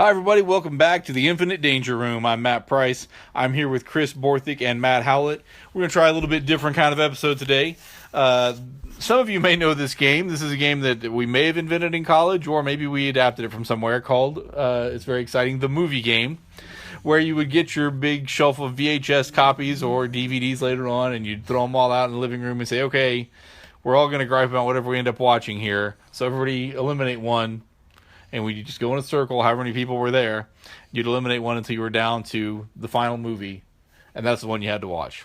Hi, everybody. Welcome back to the Infinite Danger Room. I'm Matt Price. I'm here with Chris Borthick and Matt Howlett. We're going to try a little bit different kind of episode today. Some of you may know this game. This is a game that we may have invented in college, or maybe we adapted it from somewhere called, it's very exciting, the movie game, where you would get your big shelf of VHS copies or DVDs later on, and you'd throw them all out in the living room and say, okay, we're all going to gripe about whatever we end up watching here. So everybody eliminate one. And we just go in a circle, however many people were there. You'd eliminate one until you were down to the final movie. And that's the one you had to watch.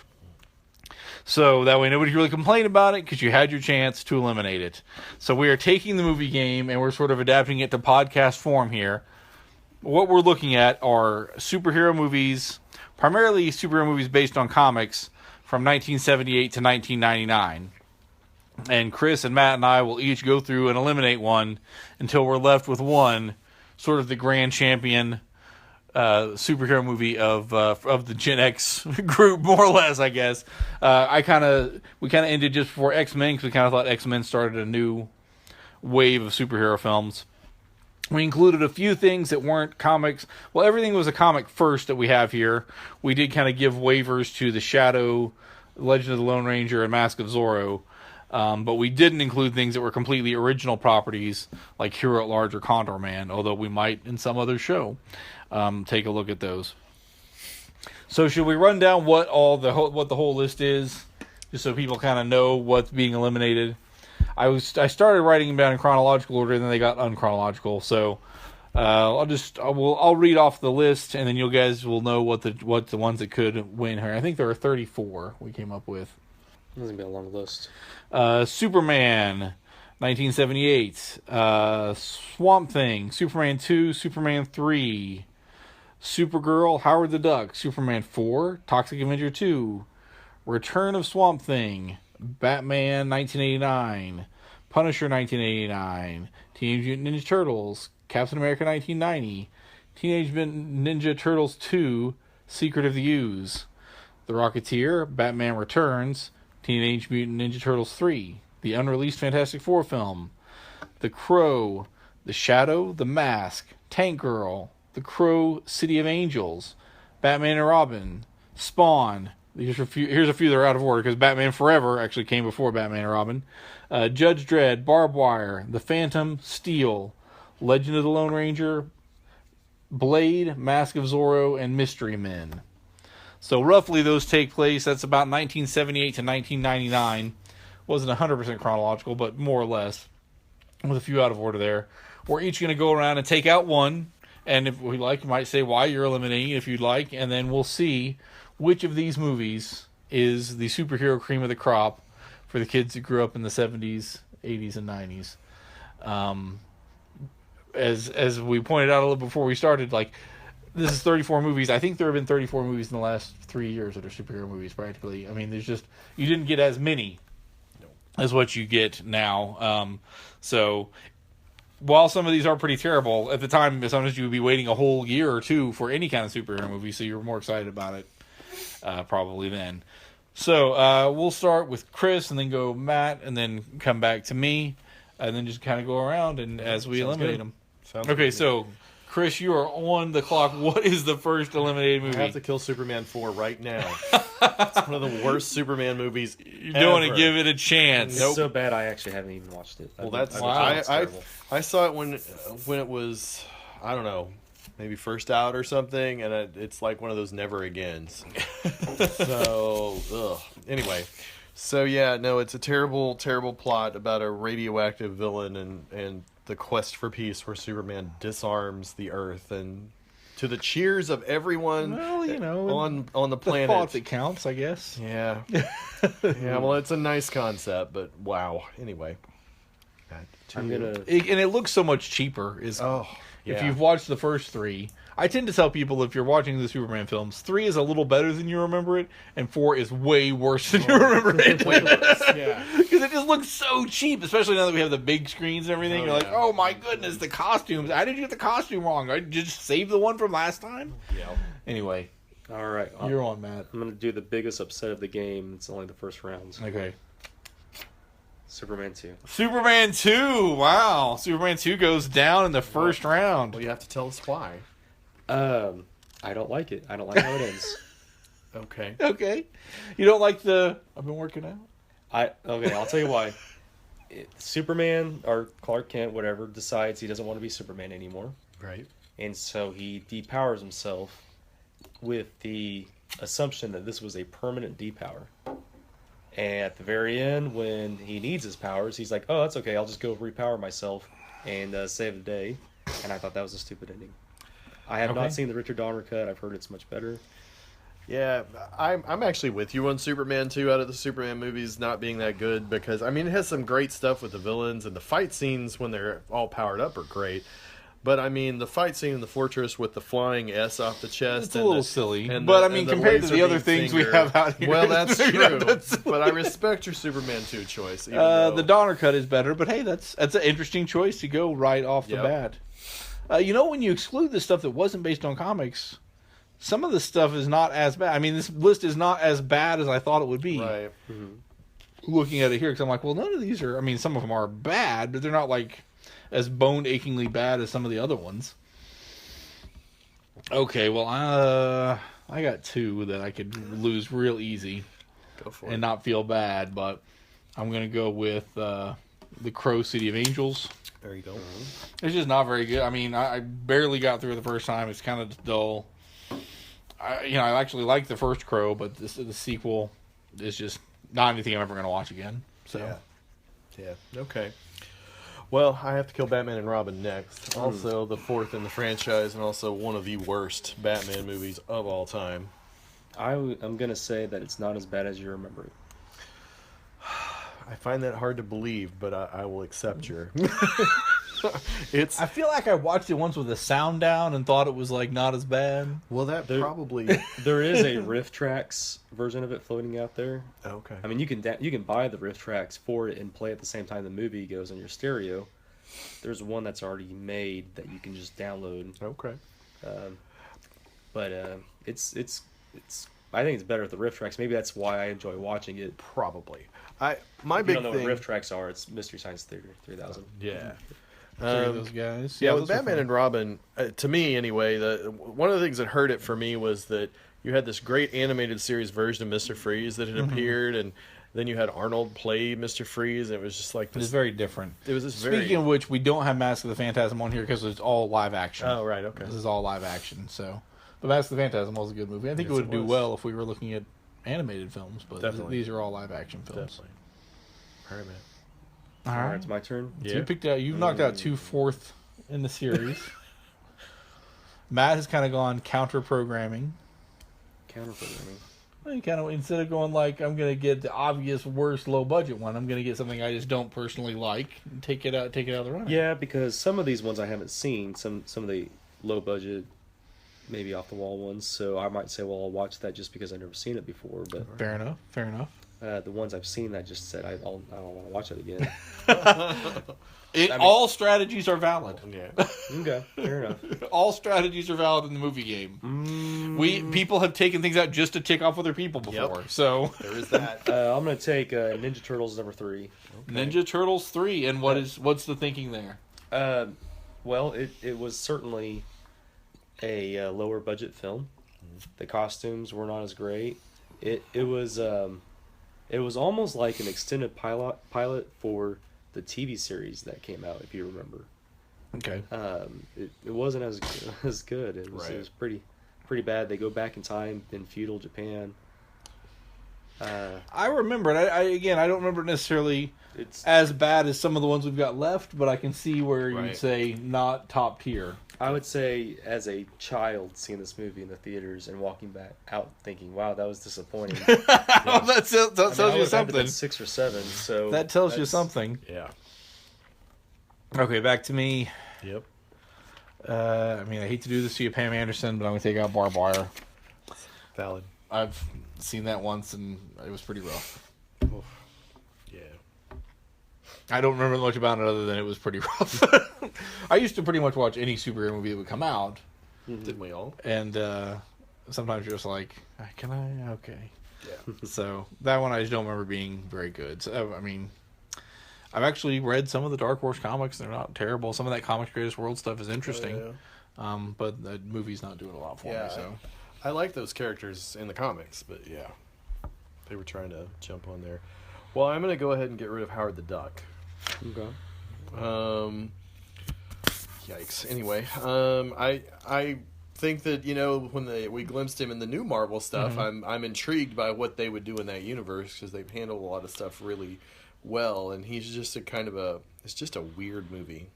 So that way nobody really complained about it because you had your chance to eliminate it. So we are taking the movie game and we're sort of adapting it to podcast form here. What we're looking at are superhero movies, primarily superhero movies based on comics from 1978 to 1999. And Chris and Matt and I will each go through and eliminate one until we're left with one, sort of the grand champion superhero movie of the Gen X group, more or less, I guess. We kind of ended just before X-Men because we kind of thought X-Men started a new wave of superhero films. We included a few things that weren't comics. Well, everything was a comic first that we have here. We did kind of give waivers to The Shadow, Legend of the Lone Ranger, and Mask of Zorro. But we didn't include things that were completely original properties like Hero at Large or Condor Man, although we might in some other show take a look at those. So should we run down what the whole list is, just so people kind of know what's being eliminated? I started writing them down in chronological order, and then they got unchronological. So I'll read off the list, and then you guys will know what the ones that could win here. I think there are 34 we came up with. This is going to be a long list. Superman, 1978. Swamp Thing, Superman 2, Superman 3. Supergirl, Howard the Duck, Superman 4, Toxic Avenger 2. Return of Swamp Thing, Batman 1989. Punisher 1989. Teenage Mutant Ninja Turtles, Captain America 1990. Teenage Mutant Ninja Turtles 2, Secret of the Ooze. The Rocketeer, Batman Returns. Teenage Mutant Ninja Turtles 3, the unreleased Fantastic Four film, The Crow, The Shadow, The Mask, Tank Girl, The Crow, City of Angels, Batman and Robin, Spawn. Here's a few that are out of order because Batman Forever actually came before Batman and Robin. Judge Dredd, Barbed Wire, The Phantom, Steel, Legend of the Lone Ranger, Blade, Mask of Zorro, and Mystery Men. So roughly those take place, that's about 1978 to 1999. Wasn't 100% chronological, but more or less, with a few out of order there. We're each going to go around and take out one, and if we like, you might say why you're eliminating it if you'd like, and then we'll see which of these movies is the superhero cream of the crop for the kids that grew up in the 70s, 80s, and 90s. As we pointed out a little before we started, this is 34 movies. I think there have been 34 movies in the last 3 years that are superhero movies, practically. I mean, you didn't get as many as what you get now. So, while some of these are pretty terrible, at the time, sometimes you would be waiting a whole year or two for any kind of superhero movie, so you were more excited about it probably then. So, we'll start with Chris, and then go Matt, and then come back to me, and then just kind of go around and as we eliminate them. Okay, so Chris, you are on the clock. What is the first eliminated movie? I have to kill Superman 4 right now. It's one of the worst Superman movies You don't want to give it a chance. It's so bad I actually haven't even watched it. Well, that's I saw it when it was, I don't know, maybe first out or something, and it's like one of those never agains. So, anyway. So yeah, no, it's a terrible, terrible plot about a radioactive villain and the quest for peace where Superman disarms the Earth, and to the cheers of everyone on the planet. The thought that counts, I guess. Yeah. Yeah, well, it's a nice concept, but wow. Anyway. And it looks so much cheaper. If you've watched the first three, I tend to tell people if you're watching the Superman films, 3 is a little better than you remember it, and 4 is way worse than you remember it. Way worse, yeah. Because it just looks so cheap, especially now that we have the big screens and everything. You're like, oh my goodness, the costumes. How did you get the costume wrong? Did you just save the one from last time? Yeah. Anyway. All right. You're on, Matt. I'm going to do the biggest upset of the game. It's only the first rounds. Okay. Superman 2. Superman 2. Wow. Superman 2 goes down in the first round. Well, you have to tell us why. I don't like it. I don't like how it ends. Okay. Okay. You don't like the I've been working out? Okay, I'll tell you why. Superman, or Clark Kent, whatever, decides he doesn't want to be Superman anymore. Right. And so he depowers himself with the assumption that this was a permanent depower. And at the very end, when he needs his powers, he's like, oh, that's okay, I'll just go repower myself and save the day. And I thought that was a stupid ending. I have not seen the Richard Donner cut. I've heard it's much better. Yeah, I'm actually with you on Superman 2 out of the Superman movies not being that good because, I mean, it has some great stuff with the villains and the fight scenes when they're all powered up are great. But, I mean, the fight scene in the fortress with the flying S off the chest. It's a little silly. And but, I mean, compared to the other things we have out here. Well, that's maybe true. not that silly. But I respect your Superman 2 choice. The Donner cut is better, but hey, that's an interesting choice to go right off the bat. When you exclude the stuff that wasn't based on comics, some of the stuff is not as bad. I mean, this list is not as bad as I thought it would be. Right. Mm-hmm. Looking at it here, because I'm like, well, none of these are. I mean, some of them are bad, but they're not like as bone-achingly bad as some of the other ones. Okay, well, I got two that I could lose real easy. Go for and it. not feel bad, but I'm gonna go with the Crow City of Angels. There you go. It's just not very good. I mean, I barely got through it the first time. It's kind of dull. I actually like the first Crow, but the sequel is just not anything I'm ever going to watch again. So, yeah. Okay. Well, I have to kill Batman and Robin next. Also, the fourth in the franchise, and also one of the worst Batman movies of all time. I'm going to say that it's not as bad as you remember it. I find that hard to believe, but I will accept your. I feel like I watched it once with the sound down and thought it was like not as bad. Well, that probably. There is a riff tracks version of it floating out there. Okay. I mean, you can buy the riff tracks for it and play at the same time the movie goes on your stereo. There's one that's already made that you can just download. Okay. But it's I think it's better with the riff tracks. Maybe that's why I enjoy watching it. Probably. If you big don't know thing. what riff tracks are, it's Mystery Science Theater 3000. Yeah. Those guys. Yeah, with those are Batman fun. and Robin, to me anyway, one of the things that hurt it for me was that you had this great animated series version of Mr. Freeze that had appeared, and then you had Arnold play Mr. Freeze, and it was just like this. It's very different. It was this Speaking of which, we don't have Mask of the Phantasm on here because it's all live action. Oh, right, okay. This is all live action. So, but Mask of the Phantasm was a good movie. I think Yes, it would it do was. well if we were looking at animated films. But Definitely. these are all live action films. Definitely. All right, man. All All right, right. it's my turn. So you picked out. You've knocked out 2 fourth in the series. Matt has kind of gone counter programming. Counter programming. You kind of instead of going like I'm going to get the obvious worst low budget one, I'm going to get something I just don't personally like and take it out of the running. Yeah, because some of these ones I haven't seen. Some of the low budget, maybe off the wall ones. So I might say, well, I'll watch that just because I've never seen it before. But Fair enough. the ones I've seen, I just said I don't want to watch it again. All strategies are valid. Yeah. Okay, fair enough. All strategies are valid in the movie game. People have taken things out just to tick off other people before. Yep. So There is that. I'm gonna take Ninja Turtles number 3. Ninja Turtles 3, and what's the thinking there? Well, it was certainly a lower budget film. The costumes were not as great. It was almost like an extended pilot for the TV series that came out, if you remember. Okay. It wasn't as good. It was Right. it was pretty bad. They go back in time in feudal Japan. I remember it. I don't remember it necessarily It's as bad as some of the ones we've got left, but I can see where Right. you'd say not top tier. I would say, as a child seeing this movie in the theaters and walking back out thinking, "Wow, that was disappointing." that tells I you was something. 6 or 7, so That tells you that's- something. Yeah. Okay, back to me. Yep. I hate to do this to you, Pam Anderson, but I'm going to take out Barbed Wire. Valid. I've seen that once, and it was pretty rough. Yeah. I don't remember much about it other than it was pretty rough. I used to pretty much watch any superhero movie that would come out, Didn't we all? and sometimes you're just like, can I? Okay. Yeah. So that one I just don't remember being very good. So, I've actually read some of the Dark Horse comics. They're not terrible. Some of that Comics Greatest World stuff is interesting. But the movie's not doing a lot for me. So I like those characters in the comics, but yeah, they were trying to jump on there. Well, I'm going to go ahead and get rid of Howard the Duck. Okay. Yikes. Anyway, I think that, you know, when we glimpsed him in the new Marvel stuff, I'm intrigued by what they would do in that universe, because they've handled a lot of stuff really well, and he's just it's just a weird movie.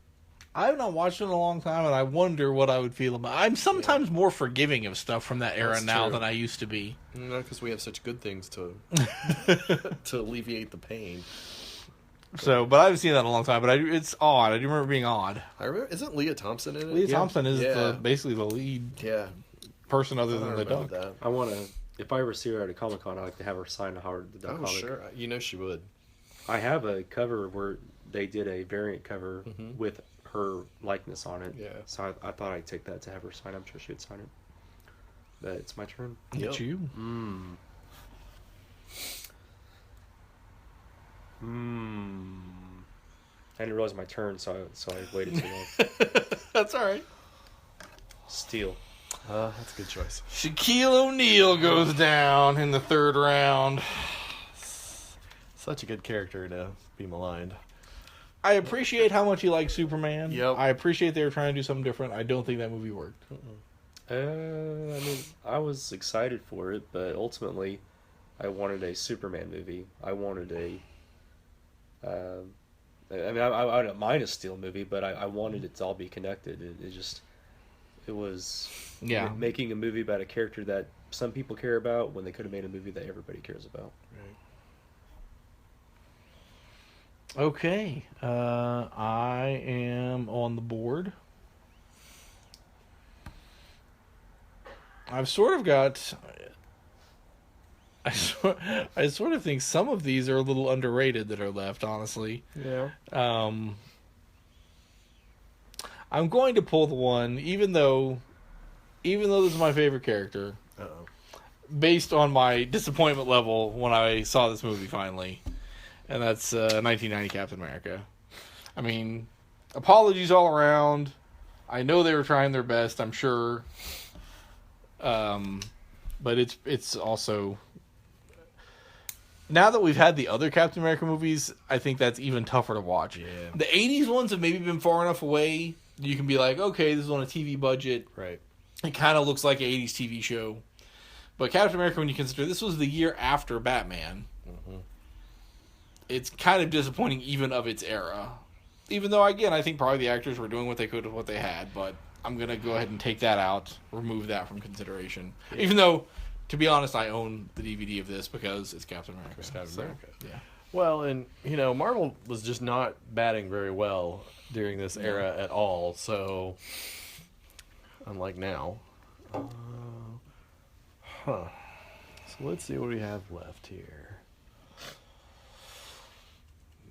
I've not watched it in a long time, and I wonder what I would feel about it. I'm sometimes more forgiving of stuff from that era than I used to be. No, because we have such good things to to alleviate the pain. So, but I haven't seen that in a long time. But it's odd. I do remember it being odd. I remember, isn't Leah Thompson in it? Leah Thompson is basically the lead person other than the duck. That. I want to, if I ever see her at a Comic-Con, I'd like to have her sign a Howard the Duck comic. Sure. You know she would. I have a cover where they did a variant cover with her likeness on it. Yeah. So I thought I'd take that to have her sign. I'm sure she would sign it. But it's my turn. It's you. I didn't realize my turn, so I waited too long. That's all right. Steel. That's a good choice. Shaquille O'Neal goes down in the 3rd round. Such a good character to be maligned. I appreciate how much you like Superman. Yep. I appreciate they were trying to do something different. I don't think that movie worked. I mean, I was excited for it, but ultimately, I wanted a Superman movie. I wanted I don't mind a Steel movie, but I wanted it to all be connected. It was making a movie about a character that some people care about when they could have made a movie that everybody cares about. Right. Okay. I am on the board. I've sort of got... I sort of think some of these are a little underrated that are left, honestly. Yeah. I'm going to pull the one, even though this is my favorite character, based on my disappointment level when I saw this movie finally, and that's 1990 Captain America. I mean, apologies all around. I know they were trying their best, I'm sure. But it's also... Now that we've had the other Captain America movies, I think that's even tougher to watch. Yeah. The 80s ones have maybe been far enough away. You can be like, okay, this is on a TV budget. Right. It kind of looks like an 80s TV show. But Captain America, when you consider this was the year after Batman, it's kind of disappointing even of its era. Even though, again, I think probably the actors were doing what they could with what they had. But I'm going to go ahead and take that out, remove that from consideration. Yeah. Even though... To be honest, I own the DVD of this because it's Captain America. It's Captain America. Yeah. Well, and, you know, Marvel was just not batting very well during this era at all, so... Unlike now. So let's see what we have left here.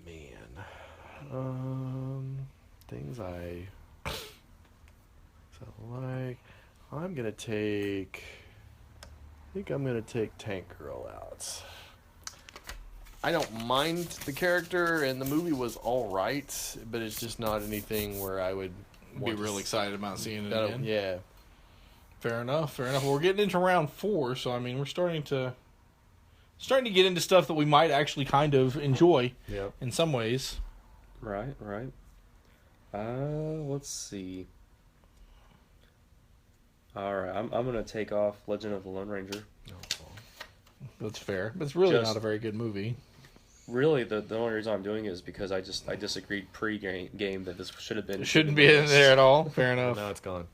Man. Things I like... I'm going to take... I think I'm going to take Tank Girl out. I don't mind the character, and the movie was all right, but it's just not anything where I would be real excited about seeing it again. Yeah. Fair enough. Well, we're getting into round 4, so I mean, we're starting to get into stuff that we might actually kind of enjoy in some ways. Right. Let's see. All right, I'm going to take off Legend of the Lone Ranger. That's fair. But it's really not a very good movie. Really, the only reason I'm doing it is because I disagreed pre-game that this should have been... It shouldn't be in there at all. Fair enough. Now it's gone.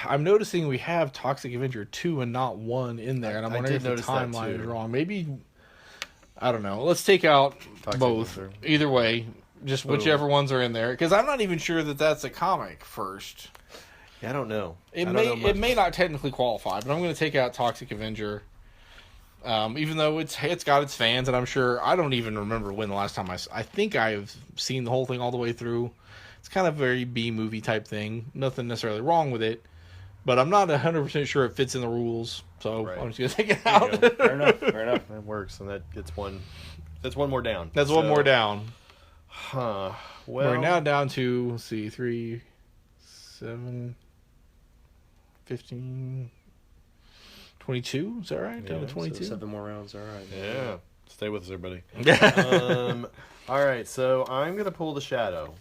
I'm noticing we have Toxic Avenger 2 and not 1 in there, and I'm wondering if the timeline is wrong. Maybe... I don't know. Let's take out both. Either way. Just whichever ones are in there, because I'm not even sure that that's a comic first. Yeah, I don't know. It may not technically qualify, but I'm going to take out Toxic Avenger, even though it's got its fans, and I'm sure I don't even remember when the last time I think I've seen the whole thing all the way through. It's kind of a very B movie type thing. Nothing necessarily wrong with it, but I'm not 100% sure it fits in the rules, so I'm just going to take it out. Fair enough. That works, and that gets one That's one more down. That's one more down. Huh. Well, We're now down to, let's see, 3, 7, 15, 22. Is that right? Down to 22. So 7 more rounds. All right. Yeah. Stay with us, everybody. All right, so I'm going to pull the Shadow.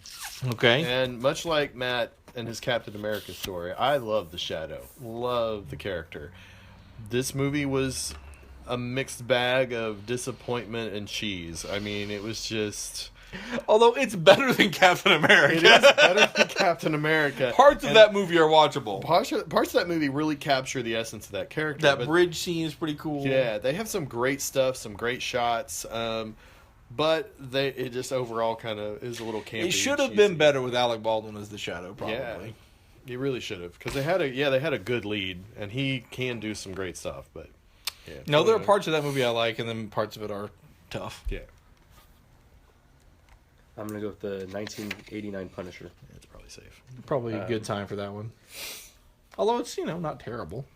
Okay. And much like Matt and his Captain America story, I love the Shadow. Love the character. This movie was a mixed bag of disappointment and cheese. I mean, it was just... Although it's better than Captain America. It is better than Captain America. Parts of that movie are watchable. Parts of that movie really capture the essence of that character. That bridge scene is pretty cool. Yeah, they have some great stuff, some great shots. But it just overall kind of is a little campy. It should have been better with Alec Baldwin as the Shadow, probably. Yeah, he really should have, because they had a good lead, and he can do some great stuff. But yeah, no, there are parts of that movie I like, and then parts of it are tough. Yeah, I'm gonna go with the 1989 Punisher. it's probably safe. Probably a good time for that one. Although it's not terrible.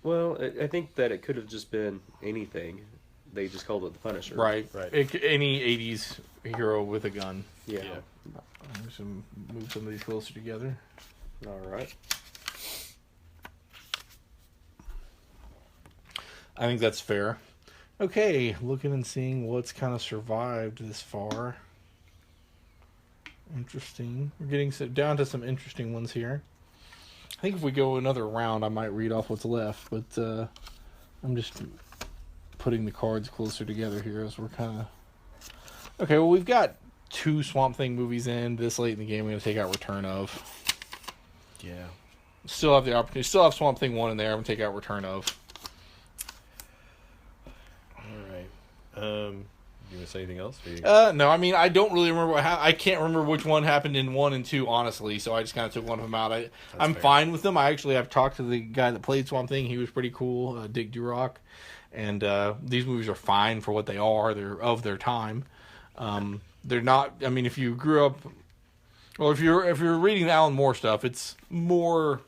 Well, I think that it could have just been anything. They just called it the Punisher. Right. Any 80s hero with a gun. Yeah. I'm just going to move some of these closer together. All right. I think that's fair. Okay, looking and seeing what's kind of survived this far. Interesting. We're getting down to some interesting ones here. I think if we go another round, I might read off what's left, but I'm just putting the cards closer together here as we're kind of... Okay, well, we've got 2 Swamp Thing movies in this late in the game. We're going to take out Return Of. Yeah. Still have the opportunity. Still have Swamp Thing 1 in there. I'm going to take out Return Of. All right. You want to say anything else? No, I mean, I don't really remember I can't remember which one happened in 1 and 2, honestly, so I just kind of took one of them out. I'm fair. fine with them. I actually have talked to the guy that played Swamp Thing. He was pretty cool, Dick Durock. And these movies are fine for what they are. They're of their time. They're not... I mean, if you grew up... Well, if you're reading the Alan Moore stuff, it's more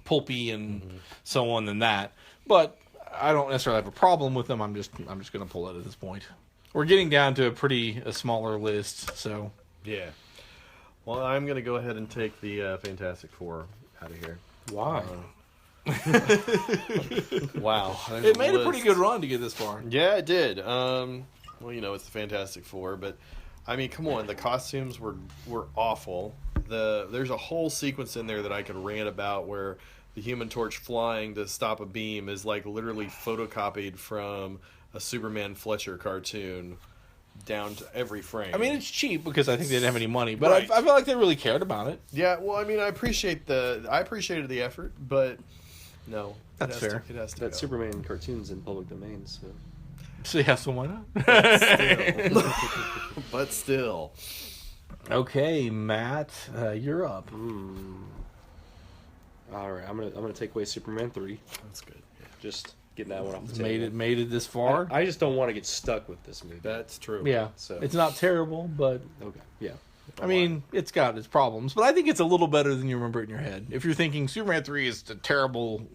pulpy and so on than that. But I don't necessarily have a problem with them. I'm just going to pull it at this point. We're getting down to a smaller list, so... Yeah. Well, I'm going to go ahead and take the Fantastic Four out of here. Why? Wow. It made a pretty good run to get this far. Yeah, it did. Well, it's the Fantastic Four, but I mean, come on, the costumes were awful. There's a whole sequence in there that I could rant about where the Human Torch flying to stop a beam is like literally photocopied from a Superman Fletcher cartoon down to every frame. I mean, it's cheap because I think they didn't have any money, but Right. I feel like they really cared about it. Yeah, well, I mean, I appreciated the effort, but no, That's fair. It has to That go. Superman cartoon's in public domain, so... So yeah, so why not? But still. Okay, Matt, you're up. All right, I'm gonna take away Superman 3. That's good. Just getting that one off the table. Made it this far. I just don't want to get stuck with this movie. That's true. Yeah, So- it's not terrible, but Okay. Yeah. I mean, it's got its problems. But I think it's a little better than you remember it in your head. If you're thinking Superman 3 is a terrible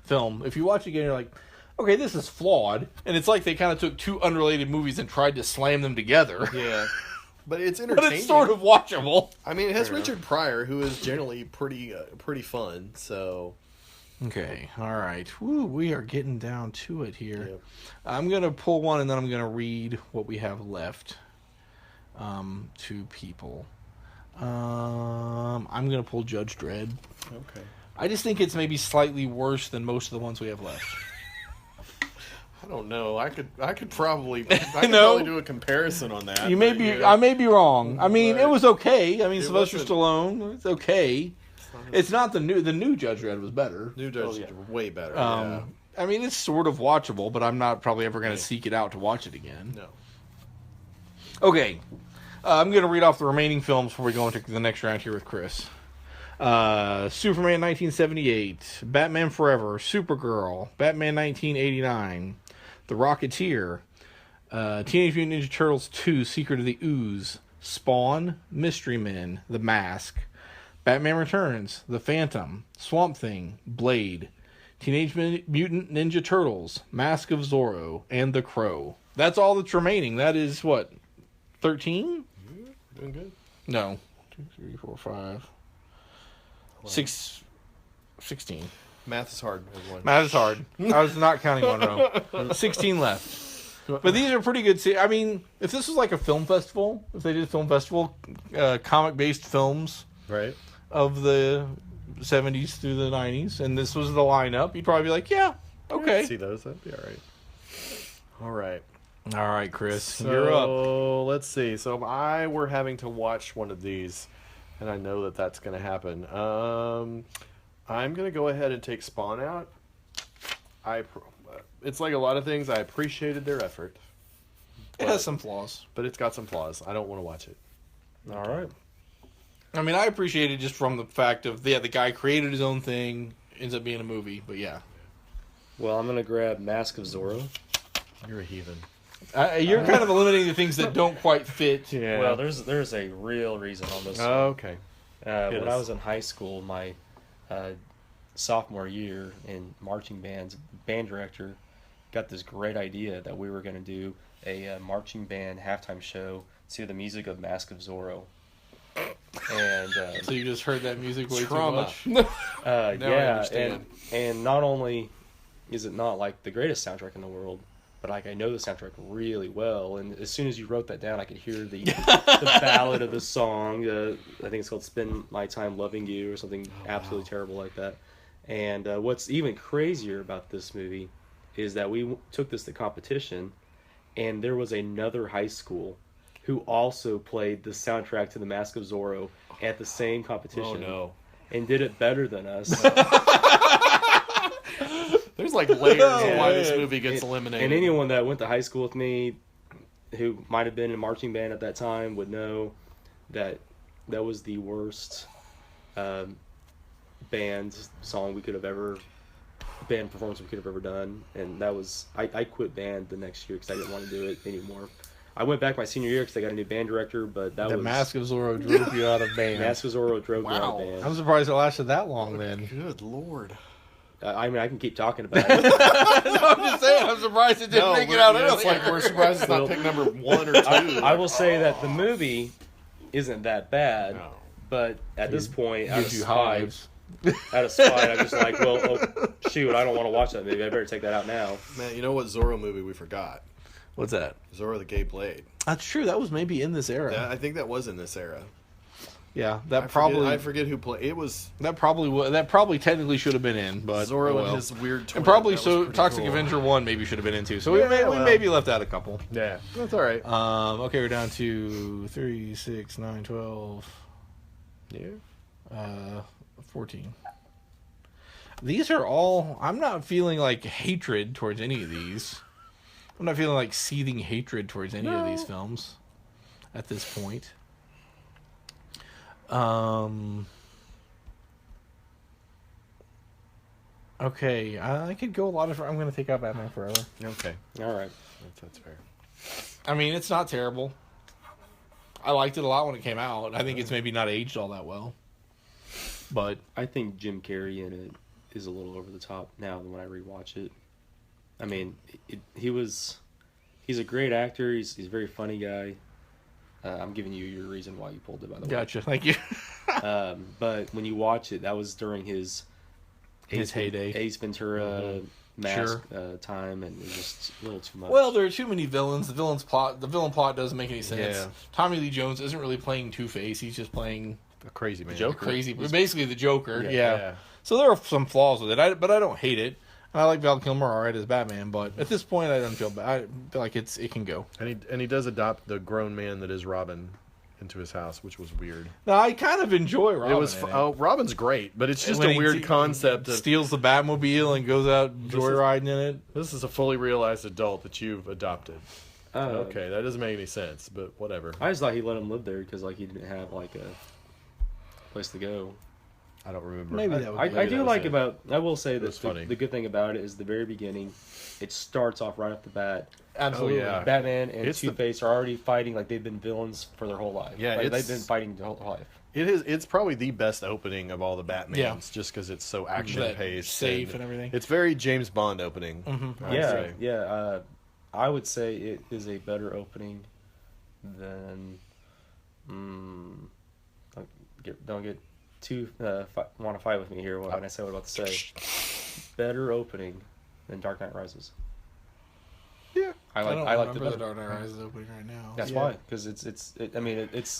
film, if you watch it again, you're like, okay, this is flawed. And it's like they kind of took 2 unrelated movies and tried to slam them together. Yeah. But it's But entertaining. it's sort of watchable. I mean, it has Richard Pryor, who is generally pretty fun. So Okay, all right. Woo, we are getting down to it here. Yep. I'm going to pull one, and then I'm going to read what we have left to people. I'm going to pull Judge Dredd. okay. I just think it's maybe slightly worse than most of the ones we have left. I don't know. I could probably No. probably do a comparison on that. You may but, be. yeah. I may be wrong. I mean, Right. it was okay. I mean, It Sylvester wasn't- Stallone. It's okay. It's not the new Judge Dredd was better. New Judge yeah. way better. I mean, it's sort of watchable, but I'm not probably ever going to seek it out to watch it again. No. Okay, I'm going to read off the remaining films before we go into the next round here with Chris. Superman 1978, Batman Forever, Supergirl, Batman 1989, The Rocketeer, Teenage Mutant Ninja Turtles 2, Secret of the Ooze, Spawn, Mystery Men, The Mask, Batman Returns, The Phantom, Swamp Thing, Blade, Teenage Mutant Ninja Turtles, Mask of Zorro, and The Crow. That's all that's remaining. That is what, 13? Doing good. No, 2, 3, 4, 5, 6, 16. Math is hard, everyone. Math is hard. I was not counting one row. 16 left. But these are pretty good. I mean, if this was like a film festival, if they did a film festival, comic-based films Right. of the 70s through the 90s, and this was the lineup, you'd probably be like, yeah, okay. See those? That'd be all right. All right. All right, Chris, So, you're up. let's see. So if I were having to watch one of these, and I know that that's going to happen, I'm going to go ahead and take Spawn out. It's like a lot of things. I appreciated their effort. It has some flaws. But it's got some flaws. I don't want to watch it. All right. I mean, I appreciate it just from the fact of, the guy created his own thing, ends up being a movie, but yeah. Well, I'm gonna grab Mask of Zorro. You're a heathen. You're kind of eliminating the things that don't quite fit. Yeah. Well, there's a real reason on this. Okay. When I was in high school, my sophomore year in marching bands, band director got this great idea that we were going to do a marching band halftime show to the music of Mask of Zorro. And So you just heard that music way Trauma. too much? I yeah, understand. and not only is it not like the greatest soundtrack in the world, but like I know the soundtrack really well. And as soon as you wrote that down, I could hear the ballad of the song. I think it's called "Spend My Time Loving You" or something absolutely terrible like that. And what's even crazier about this movie is that we took this to competition, and there was another high school who also played the soundtrack to The Mask of Zorro at the same competition. Oh, no. And did it better than us. There's like layers of why this movie gets eliminated. And anyone that went to high school with me who might have been in marching band at that time would know that that was the worst band performance we could have ever done. And that was, I quit band the next year because I didn't want to do it anymore. I went back my senior year because I got a new band director, but that The was... Mask of Zorro drove you out of band. Mask of Zorro drove me out of band. I'm surprised it lasted that long then. Good Lord. I mean, I can keep talking about it. No, I'm just saying, I'm surprised it didn't make it out earlier. It's like we're surprised it's not pick number 1 or 2. I will say that the movie isn't that bad, No. but at this point, out of Gives you spite, hives. I'm just like, well, shoot, I don't want to watch that movie. I better take that out now. Man, you know what Zorro movie we forgot? What's that? Zorro the Gay Blade. That's true. That was maybe in this era. I think that was in this era. Yeah, that I forget who played. It was that probably technically should have been in, but Zorro oh well. and his weird twin. And probably That was so pretty Toxic cool. Avenger 1 maybe should have been in too. So Yeah, we well. maybe left out a couple. Yeah, that's all right. Okay, we're down to 3, 6, 9, 12, Yeah. 14. These are all. I'm not feeling like hatred towards any of these. I'm not feeling like seething hatred towards any of these films at this point. Okay, I could go a lot of. I'm going to take out Batman Forever. Okay. All right. That's fair. I mean, it's not terrible. I liked it a lot when it came out. I think it's maybe not aged all that well. But I think Jim Carrey in it is a little over the top now when I rewatch it. I mean, he's a great actor. He's a very funny guy. I'm giving you your reason why you pulled it, by the way. gotcha. Thank you. But when you watch it, that was during his heyday. Ace Ventura mask time, and it was just a little too much. Well, there are too many villains. The villain plot doesn't make any sense. Yeah. Tommy Lee Jones isn't really playing Two-Face. He's just playing A crazy man. crazy, basically the Joker. Yeah. Yeah. So there are some flaws with it, but I don't hate it. And I like Val Kilmer all right as Batman, but at this point I don't feel bad. I feel like it can go. And he does adopt the grown man that is Robin into his house, which was weird. Now I kind of enjoy Robin. It was Robin's great, but it's just When a he weird concept. Steals the Batmobile and goes out joyriding in it. This is a fully realized adult that you've adopted. Uh, Okay, that doesn't make any sense, but whatever. I just thought he let him live there because like he didn't have like a place to go. I don't remember. Maybe that would I Maybe do that was like it. about. I will say was that funny. the good thing about it is the very beginning. It starts off right off the bat. Absolutely. Oh, yeah. Batman and It's the- Two-Face are already fighting like they've been villains for their whole life. Yeah, like, it's- they've been fighting their whole life. It is. It's probably the best opening of all the Batmans, Yeah. just because it's so action That paced, safe and everything. It's very James Bond opening. I would say. Yeah. I would say it is a better opening than. Don't get too want to fight with me here when I say what I'm about to say. Better opening than Dark Knight Rises. Yeah. I like the the better. Dark Knight Rises opening right now. That's why, because it's.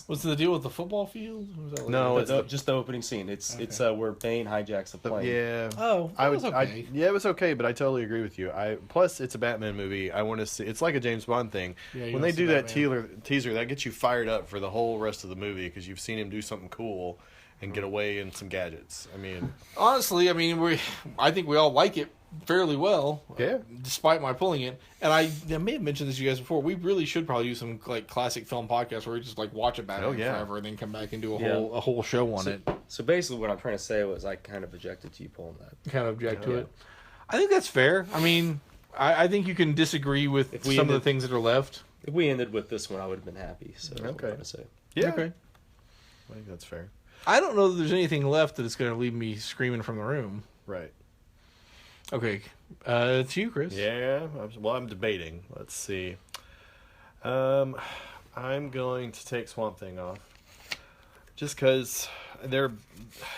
What's the deal with the football field? Was that what No, it was? it's just the opening scene. It's where Bane hijacks the plane. Yeah. Oh, I that would. was okay. Yeah, it was okay, but I totally agree with you. Plus, it's a Batman movie. I want to see. It's like a James Bond thing. Yeah, you when wanna they see do that Batman. teaser, that gets you fired up for the whole rest of the movie because you've seen him do something cool and get away in some gadgets. I mean, Honestly, I mean, I think we all like it fairly well. Yeah. Despite my pulling it, and I may have mentioned this to you guys before. We really should probably do some like classic film podcasts where we just like watch it Batman forever and then come back and do a whole show on it. So basically, what I'm trying to say was I kind of objected to you pulling that. Kind of object to it. I think that's fair. I mean, I think you can disagree with some of the things that are left. If we ended with this one, I would have been happy. So that's what I'm trying to say. yeah. Okay. I think that's fair. I don't know that there's anything left that is going to leave me screaming from the room. Right. Okay, it's you, Chris. Yeah. I'm debating. Let's see. I'm going to take Swamp Thing off, just because they're,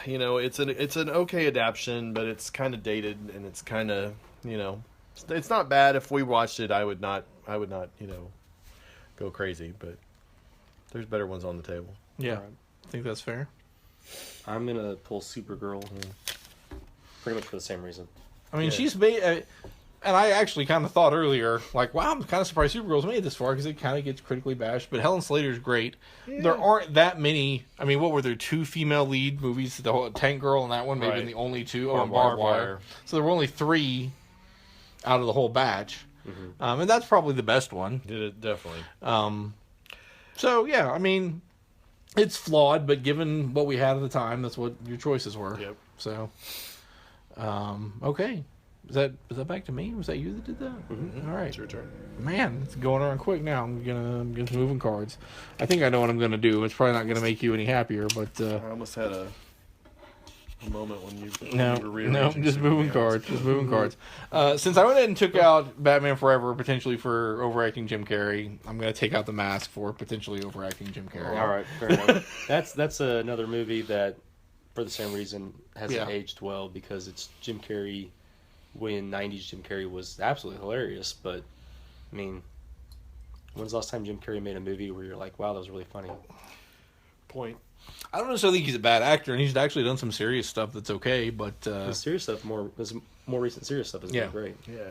it's an okay adaptation, but it's kind of dated and it's kind of, it's not bad. If we watched it, I would not, go crazy. But there's better ones on the table. Yeah, All right. I think that's fair. I'm gonna pull Supergirl, pretty much for the same reason. I mean, she's made, and I actually kind of thought earlier, like, wow, I'm kind of surprised Supergirl's made it this far because it kind of gets critically bashed. But Helen Slater's great. Yeah. There aren't that many. I mean, what were there? 2 female lead movies? The whole Tank Girl and that one, maybe the only 2. Oh, and Barbed Wire. So there were only 3 out of the whole batch, and that's probably the best one. Did it definitely? So yeah, I mean, it's flawed, but given what we had at the time, that's what your choices were. Yep. So. Okay. Is that back to me? Was that you that did that? Mm-hmm. All right. It's your turn. Man, it's going around quick now. I'm gonna get some moving cards. I think I know what I'm gonna do. It's probably not gonna make you any happier, but I almost had a moment when you no, were rearranging just moving cards. Just moving cards. Since I went ahead and took out Batman Forever potentially for overacting Jim Carrey, I'm gonna take out The Mask for potentially overacting Jim Carrey. All right, fair enough. That's another movie that, for the same reason, hasn't aged well because it's Jim Carrey. When 90s Jim Carrey was absolutely hilarious, but I mean, when's the last time Jim Carrey made a movie where you're like, wow, that was really funny? Point. I don't necessarily think he's a bad actor, and he's actually done some serious stuff that's okay, but The serious stuff, more recent serious stuff is really great. Yeah.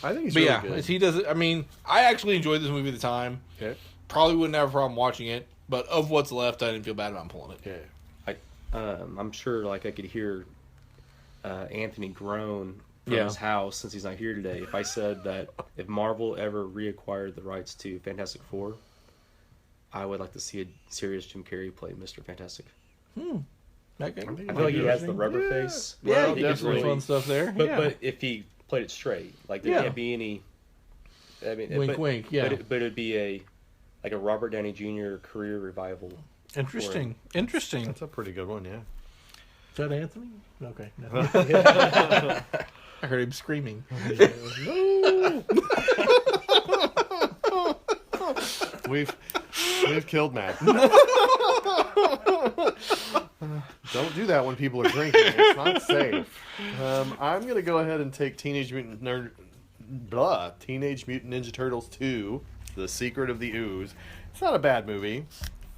I think he's but really good. he does it. I mean, I actually enjoyed this movie at the time. Okay. Probably wouldn't have a problem watching it, but of what's left, I didn't feel bad about pulling it. Yeah. I'm sure I could hear Anthony groan from his house since he's not here today. If I said that if Marvel ever reacquired the rights to Fantastic Four, I would like to see a serious Jim Carrey play Mr. Fantastic. That guy. I feel like he has the rubber face. Yeah, he definitely fun stuff there. But if he played it straight, like there can't be any. I mean, wink, wink. Yeah, but it'd be a Robert Downey Jr. career revival. Interesting. That's a pretty good one. Yeah. Is that Anthony? Okay. I heard him screaming. We've killed Matt. Don't do that when people are drinking. It's not safe. I'm gonna go ahead and take Teenage Mutant Ninja Turtles 2: The Secret of the Ooze. It's not a bad movie.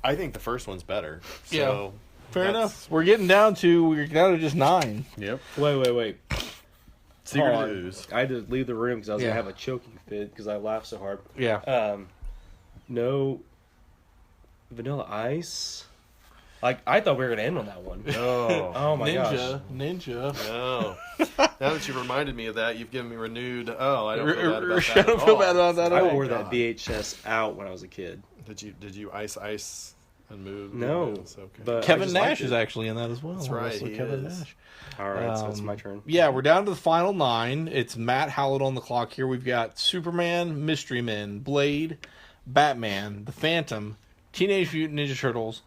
I think the first one's better. So fair enough. We're down to just 9. Yep. Wait. Secret of the Ooze. I had to leave the room because I was gonna have a choking fit because I laughed so hard. Yeah. No Vanilla Ice. Like I thought we were gonna end on that one. No. Oh my gosh. Ninja. No. Now that you've reminded me of that, you've given me renewed. Oh, I don't feel bad about that. I don't feel bad about that. I wore that VHS out when I was a kid. Did you ice and move? No. Okay. But Kevin Nash is actually in that as well. That's right. Kevin Nash. All right, so it's my turn. Yeah, we're down to the final 9. It's Matt Howlett on the clock here. We've got Superman, Mystery Men, Blade, Batman, The Phantom, Teenage Mutant Ninja Turtles,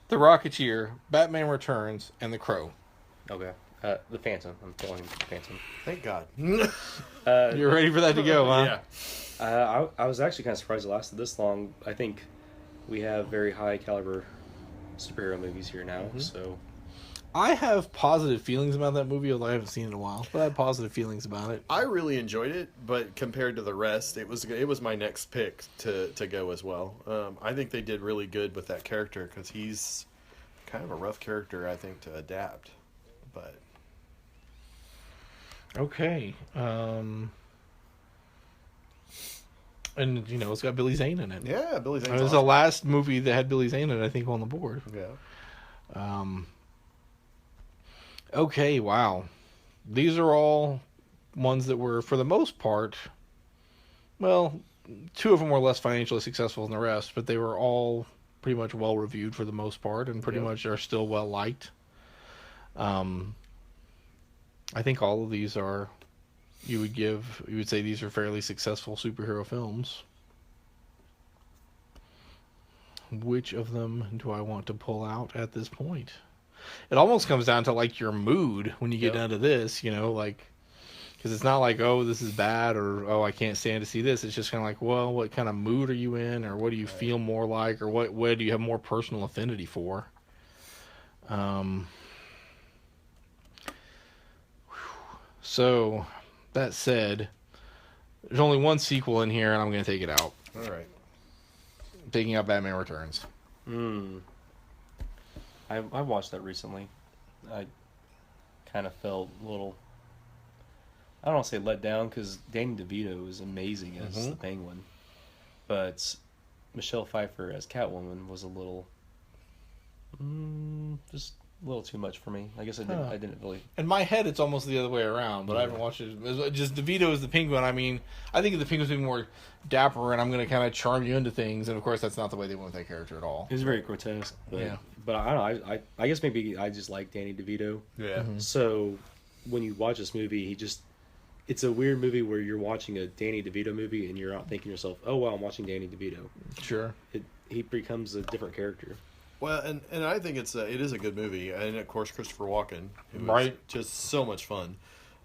The Rocketeer, Batman Returns, and The Crow. Okay. The Phantom. I'm calling him the Phantom. Thank God. You're ready for that to go, huh? Yeah. I was actually kind of surprised it lasted this long. I think we have very high caliber superhero movies here now, so... I have positive feelings about that movie, although I haven't seen it in a while. But I have positive feelings about it. I really enjoyed it, but compared to the rest, it was my next pick to go as well. I think they did really good with that character because he's kind of a rough character, I think, to adapt. But Okay. And, it's got Billy Zane in it. yeah, Billy Zane's It was the last movie that had Billy Zane in it, I think, on the board. Yeah. Okay, wow. These are all ones that were, for the most part, well, two of them were less financially successful than the rest, but they were all pretty much well-reviewed for the most part and pretty much are still well-liked. I think all of these are, you would say these are fairly successful superhero films. Which of them do I want to pull out at this point? It almost comes down to like your mood when you get down to this, because it's not like, oh, this is bad, or oh, I can't stand to see this. It's just kind of like, well, what kind of mood are you in, or what do you feel more like, or what do you have more personal affinity for? So that said, there's only one sequel in here, and I'm going to take it out. All right. Taking out Batman Returns. I watched that recently. I kind of felt a little... I don't want to say let down, because Danny DeVito is amazing as the Penguin. But Michelle Pfeiffer as Catwoman was a little... just a little too much for me. I guess I didn't really... In my head, it's almost the other way around, but I haven't watched it. It's just DeVito as the Penguin. I mean, I think the Penguin's being more dapper, and I'm going to kind of charm you into things, and of course, that's not the way they went with that character at all. It was very grotesque. But, Yeah. But I don't know. I guess maybe I just like Danny DeVito. Yeah. So when you watch this movie, it's a weird movie where you're watching a Danny DeVito movie and you're not thinking to yourself, oh, wow, I'm watching Danny DeVito. Sure. He becomes a different character. Well, and I think it is a good movie, and of course Christopher Walken, who Right. is just so much fun.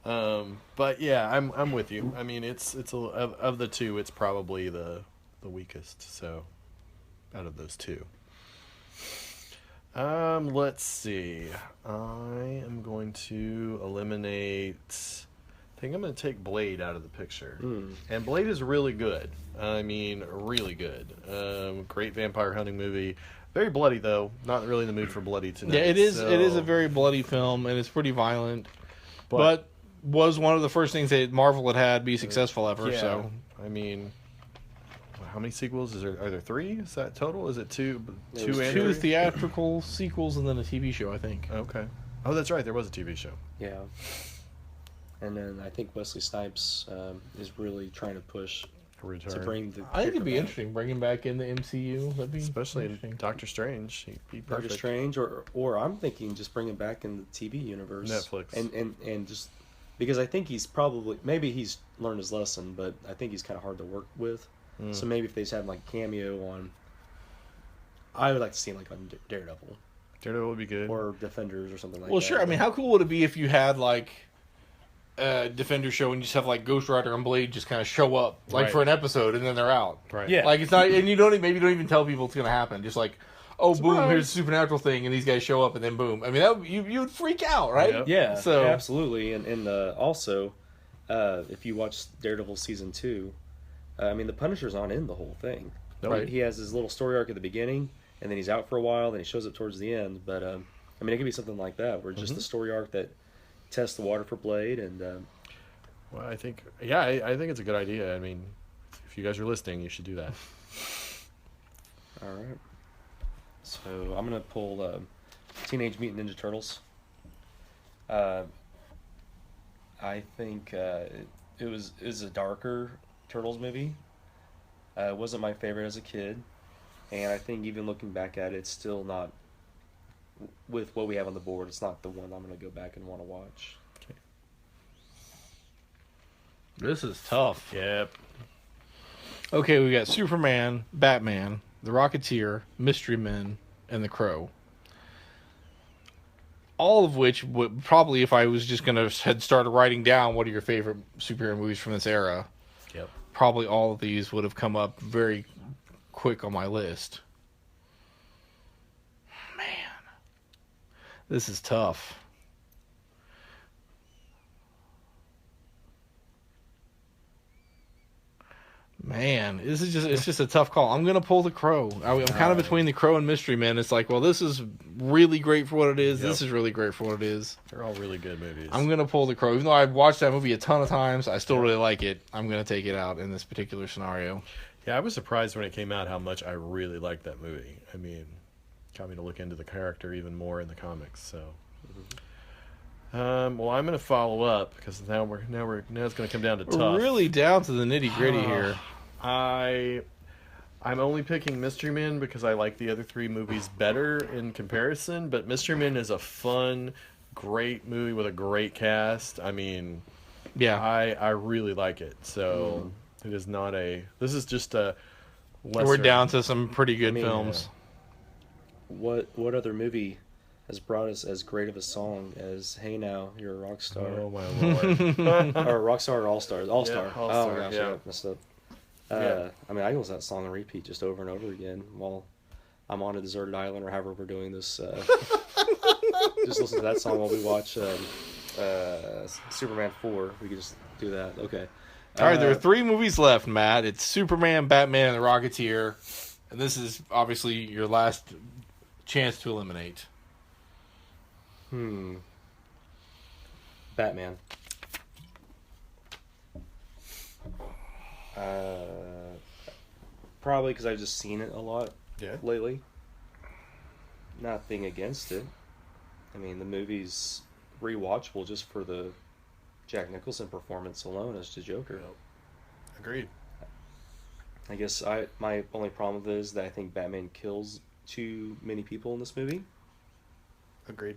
But yeah, I'm with you. I mean, it's of the two, it's probably the weakest. So, out of those two, let's see. I am going to eliminate. I think I'm going to take Blade out of the picture, and Blade is really good. I mean, really good. Great vampire hunting movie. Very bloody though. Not really in the mood for bloody tonight. Yeah, it is. So... It is a very bloody film, and it's pretty violent. But was one of the first things that Marvel had be successful ever. Yeah. So I mean, how many sequels are there? 3? Is that total? Is it two? Two and two three? theatrical sequels and then a TV show, I think. Okay. Oh, that's right. There was a TV show. Yeah. And then I think Wesley Snipes is really trying to push A return. to bring the... I think it'd be back. interesting bringing back in the MCU. That'd be Especially in interesting. Doctor Strange. He'd be perfect. Doctor Strange, or I'm thinking just bring him back in the TV universe. Netflix. And just... Because I think he's probably... Maybe he's learned his lesson, but I think he's kind of hard to work with. So maybe if they just have like cameo on... I would like to see him like on Daredevil. Daredevil would be good. Or Defenders or something like that. Well, sure. I mean, how cool would it be if you had like a Defender show and you just have like Ghost Rider and Blade just kind of show up like Right. for an episode and then they're out. Right. Yeah. Like it's not, and you don't even tell people it's going to happen. Just like, oh, boom, Surprise. here's a supernatural thing, and these guys show up, and then boom. I mean, you would freak out, right? Yep. Yeah, So absolutely. And also, if you watch Daredevil season 2, I mean, the Punisher's not in the whole thing. Right. He has his little story arc at the beginning, and then he's out for a while, then he shows up towards the end. But I mean, it could be something like that, where just the story arc that tests the water for Blade, and Well, I think I think it's a good idea. I mean, if you guys are listening, you should do that. all right. So I'm gonna pull Teenage Mutant Ninja Turtles. I think it was a darker Turtles movie. It wasn't my favorite as a kid, and I think even looking back at it, it's still not, with what we have on the board, it's not the one I'm gonna go back and want to watch. this is tough. Yep. Okay, we got Superman, Batman, The Rocketeer, Mystery Men, and The Crow. all of which would probably, if I was just gonna had started writing down what are your favorite superhero movies from this era, Yep. probably all of these would have come up very quick on my list. Man, this is tough. Man, it's just a tough call. I'm gonna pull The Crow. I'm kind of between The Crow and Mystery Men. It's like, well, this is really great for what it is. Yep. This is really great for what it is. They're all really good movies. I'm gonna pull The Crow, even though I've watched that movie a ton of times. I still really like it. I'm gonna take it out in this particular scenario. Yeah, I was surprised when it came out how much I really liked that movie. I mean, got me to look into the character even more in the comics. So, well, I'm going to follow up because now it's going to come down to tough. We're really down to the nitty gritty here. I'm only picking Mystery Men because I like the other three movies better in comparison. But Mystery Men is a fun, great movie with a great cast. I mean, Yeah, I really like it. So. It is not a. This is just a. Lesser. we're down to some pretty good I mean, films. What other movie has brought us as great of a song as "Hey Now, You're a Rock Star"? Oh my lord! Or Rock Star or All Star? All Star. All Oh Star, gosh, yeah. I got messed up. Yeah. I mean, I can listen to that song on repeat just over and over again while I'm on a deserted island or however we're doing this. Just listen to that song while we watch Superman 4. We could just do that. Okay. All right, there are 3 movies left, Matt. It's Superman, Batman, and The Rocketeer. And this is obviously your last chance to eliminate. Batman. Probably because I've just seen it a lot lately. Nothing against it. I mean, the movie's rewatchable just for the Jack Nicholson performance alone as the Joker. Agreed. I guess my only problem with it is that I think Batman kills too many people in this movie, Agreed.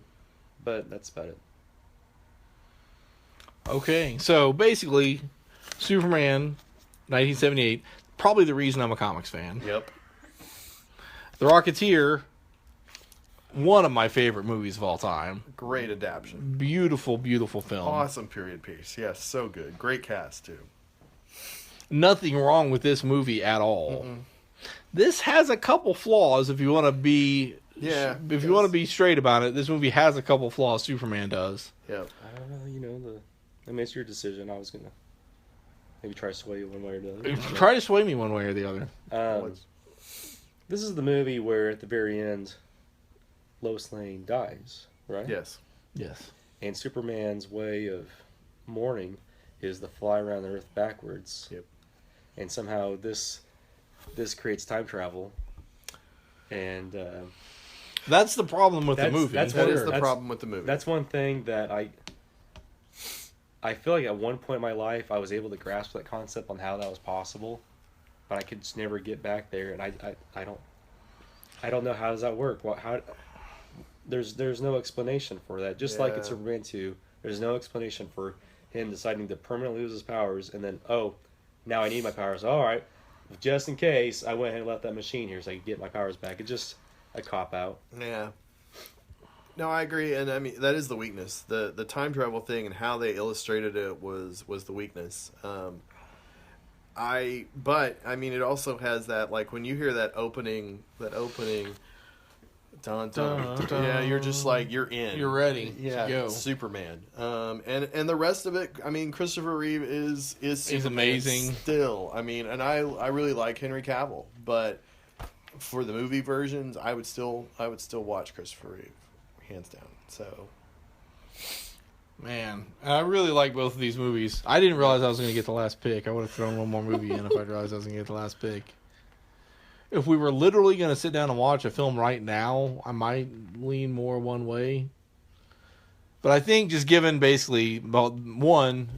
but that's about it. Okay, so basically, Superman, 1978, probably the reason I'm a comics fan. Yep. The Rocketeer, one of my favorite movies of all time. Great adaptation. Beautiful, beautiful film. Awesome period piece. Yes, so good. Great cast too. Nothing wrong with this movie at all. This has a couple flaws if you want to be if you want to be straight about it. This movie has a couple flaws. Superman does. Yep. I don't know, I mean, it's your decision. I was gonna maybe try to sway you one way or the other. Try to sway me one way or the other. This is the movie where at the very end, Lois Lane dies, right? Yes. Yes. And Superman's way of mourning is to fly around the Earth backwards. Yep. And somehow this creates time travel. And That's the problem with the movie. that's That is the that's- problem with the movie. that's one thing that I feel like at one point in my life I was able to grasp that concept on how that was possible, but I could just never get back there, and I don't know how does that work. There's no explanation for that. Just like in Superman 2, there's no explanation for him deciding to permanently lose his powers and then now I need my powers. All right, just in case I went ahead and left that machine here so I could get my powers back. It's just a cop out. Yeah. No, I agree, and I mean that is the weakness. The time travel thing and how they illustrated it was the weakness. But I mean it also has that, like, when you hear that opening dun, dun, dun, yeah, you're just like you're in. You're ready. Yeah, to go. Superman. And the rest of it, I mean, Christopher Reeve is Superman amazing. still. I mean, and I really like Henry Cavill, but for the movie versions, I would still watch Christopher Reeve, hands down. So, Man, I really like both of these movies. I didn't realize I was going to get the last pick. I would have thrown one more movie in if I realized I was going to get the last pick. If we were literally going to sit down and watch a film right now, I might lean more one way. But I think just given basically, well, one,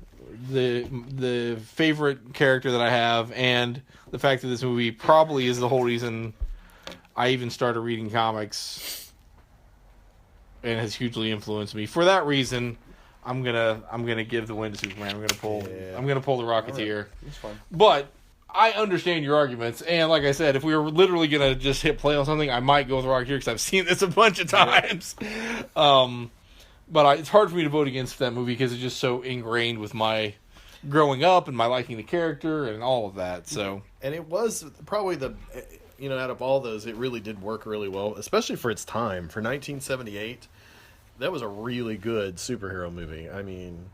the favorite character that I have, and the fact that this movie probably is the whole reason I even started reading comics and has hugely influenced me. For that reason, I'm gonna give the win to Superman. I'm gonna pull the Rocketeer. It's fun. But I understand your arguments, and like I said, if we were literally gonna just hit play on something, I might go with the Rocketeer because I've seen this a bunch of times. but it's hard for me to vote against that movie because it's just so ingrained with my growing up and my liking the character and all of that. So, and it was probably out of all those, it really did work really well, especially for its time. For 1978, that was a really good superhero movie. I mean,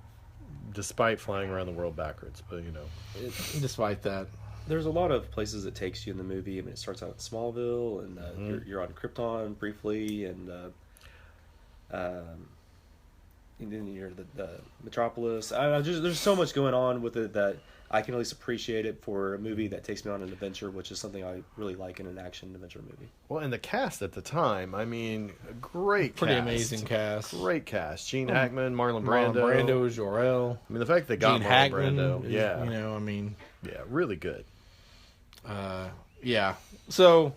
despite flying around the world backwards, but despite that, there's a lot of places it takes you in the movie. I mean, it starts out at Smallville, and you're on Krypton briefly, and then you're the Metropolis. There's so much going on with it that I can at least appreciate it for a movie that takes me on an adventure, which is something I really like in an action adventure movie. Well, and the cast at the time, I mean, great pretty cast. Amazing cast. Great cast. Gene Hackman, Marlon Brando. Brando, Jor-El. I mean, the fact they got Gene Marlon Hackman, Brando. Yeah. Yeah, really good. Yeah. So,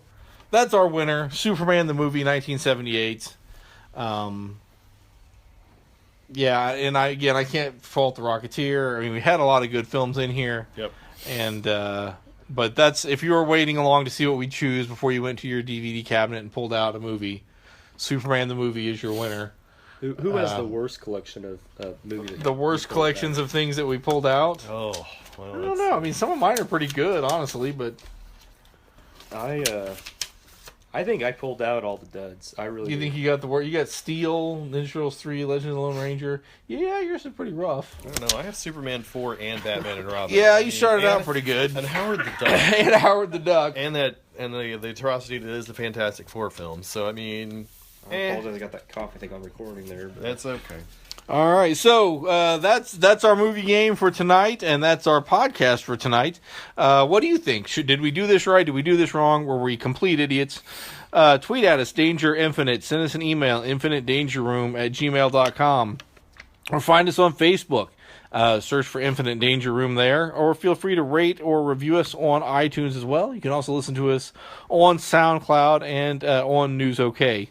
that's our winner. Superman the movie, 1978. Yeah, and I can't fault The Rocketeer. I mean, we had a lot of good films in here. Yep. And but that's, if you were waiting along to see what we choose before you went to your DVD cabinet and pulled out a movie, Superman the movie is your winner. Who has the worst collection of movies? The worst collections of things that we pulled out? Oh, well, I don't know. I mean, some of mine are pretty good, honestly, but I think I pulled out all the duds. I really. You think you got the word? You got Steel, Ninja Turtles 3, Legends of the Lone Ranger. Yeah, yours is pretty rough. I don't know. I have Superman 4 and Batman and Robin. Yeah, you started out pretty good. And Howard the Duck. And Howard the Duck. And the atrocity that is the Fantastic Four film. So I mean, I apologize. I got that cough. I think on recording there. But that's okay. All right, so that's our movie game for tonight, and that's our podcast for tonight. What do you think? Did we do this right? Did we do this wrong? Were we complete idiots? Tweet at us, Danger Infinite. Send us an email, infinitedangerroom@gmail.com. Or find us on Facebook. Search for Infinite Danger Room there. Or feel free to rate or review us on iTunes as well. You can also listen to us on SoundCloud and on News OK.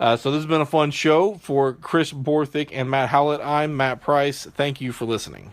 So this has been a fun show. For Chris Borthick and Matt Howlett, I'm Matt Price. Thank you for listening.